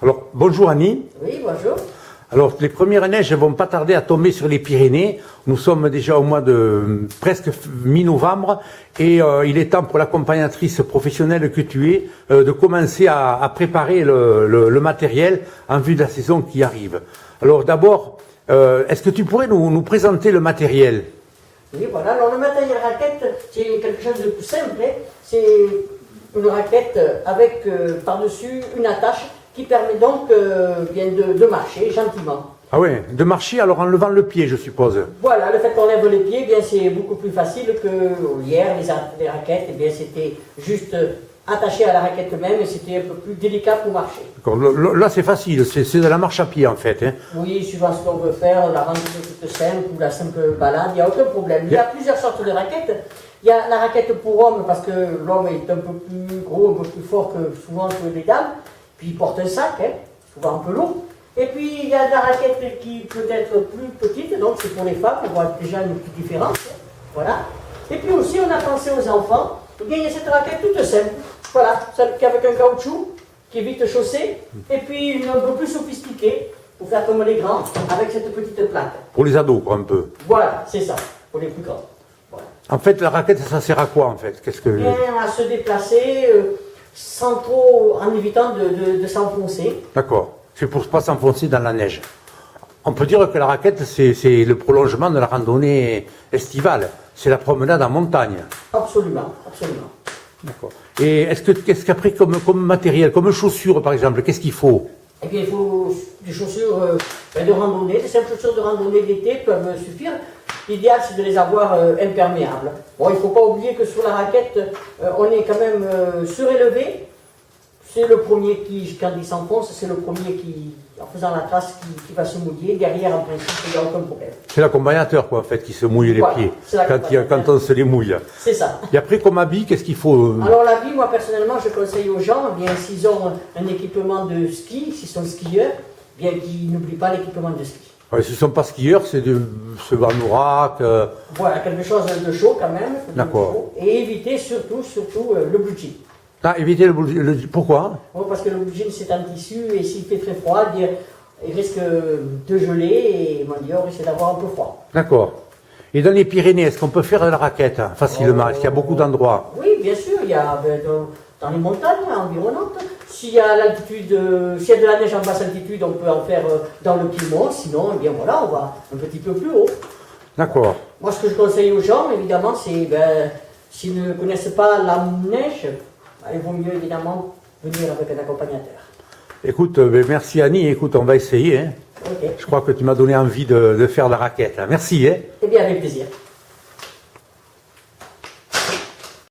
Alors, bonjour Annie. Oui, bonjour. Alors, les premières neiges ne vont pas tarder à tomber sur les Pyrénées. Nous sommes déjà au mois de presque mi-novembre et il est temps pour l'accompagnatrice professionnelle que tu es de commencer à préparer le matériel en vue de la saison qui arrive. Alors d'abord, est-ce que tu pourrais nous présenter le matériel? Oui, voilà. Alors, le matériel raquette, c'est quelque chose de plus simple. Hein. C'est une raquette avec par-dessus une attache qui permet donc bien de marcher gentiment. Ah oui, de marcher alors en levant le pied, je suppose. Voilà, le fait qu'on lève les pieds, bien c'est beaucoup plus facile que hier, les raquettes, eh bien c'était juste attaché à la raquette même et c'était un peu plus délicat pour marcher. Là c'est facile, c'est de la marche à pied en fait. Hein. Oui, suivant ce qu'on veut faire, la randonnée toute simple ou la simple balade, il n'y a aucun problème. Il y a plusieurs sortes de raquettes. Il y a la raquette pour homme parce que l'homme est un peu plus gros, un peu plus fort que souvent que les dames. Puis il porte un sac, hein, souvent un peu lourd. Et puis il y a de la raquette qui peut être plus petite, donc c'est pour les femmes, on voit déjà une petite différence. Hein, voilà. Et puis aussi on a pensé aux enfants. Eh bien, il y a cette raquette toute simple. Voilà, celle qui est avec un caoutchouc, qui est vite chaussée, et puis une un peu plus sophistiquée, pour faire comme les grands, avec cette petite plaque. Pour les ados, quoi, un peu. Voilà, c'est ça, pour les plus grands. Voilà. En fait, la raquette, ça sert à quoi, en fait? Bien, à se déplacer sans trop, en évitant de s'enfoncer. D'accord. C'est pour ne pas s'enfoncer dans la neige. On peut dire que la raquette, c'est le prolongement de la randonnée estivale. C'est la promenade en montagne. Absolument, absolument. D'accord. Et qu'est-ce qu'après comme matériel, comme chaussures par exemple, qu'est-ce qu'il faut? Eh bien, il faut des chaussures de randonnée. Les simples chaussures de randonnée d'été peuvent suffire. L'idéal, c'est de les avoir imperméables. Bon, il ne faut pas oublier que sur la raquette, on est quand même surélevé. C'est le premier qui, quand il s'enfonce, c'est le premier qui, en faisant la trace, qui va se mouiller. Derrière, en principe, il n'y a aucun problème. C'est l'accompagnateur, quoi, en fait, qui se mouille les pieds quand on se les mouille. C'est ça. Et après, comme habit, qu'est-ce qu'il faut? Alors, l'habit, moi, personnellement, je conseille aux gens, bien, s'ils ont un équipement de ski, s'ils sont skieurs, bien qu'ils n'oublient pas l'équipement de ski. Ouais, si ce ne sont pas skieurs, c'est ce vanourac. Voilà, quelque chose de chaud quand même. D'accord. Et éviter surtout le blue jean. Ah, éviter pourquoi? Bon, parce que le blue jean c'est un tissu et s'il fait très froid, il risque de geler et on risque d'avoir un peu froid. D'accord. Et dans les Pyrénées, est-ce qu'on peut faire de la raquette facilement? Est-ce qu'il y a beaucoup d'endroits? Oui, bien sûr, il y a dans les montagnes environnantes. S'il y a l'altitude, s'il y a de la neige en basse altitude, on peut en faire dans le Piémont. Sinon, eh bien voilà, on va un petit peu plus haut. D'accord. Moi, ce que je conseille aux gens, évidemment, c'est s'ils ne connaissent pas la neige, il vaut mieux évidemment venir avec un accompagnateur. Écoute, merci Annie, écoute, on va essayer. Hein. Okay. Je crois que tu m'as donné envie de faire la raquette. Merci. Hein. Eh bien, avec plaisir.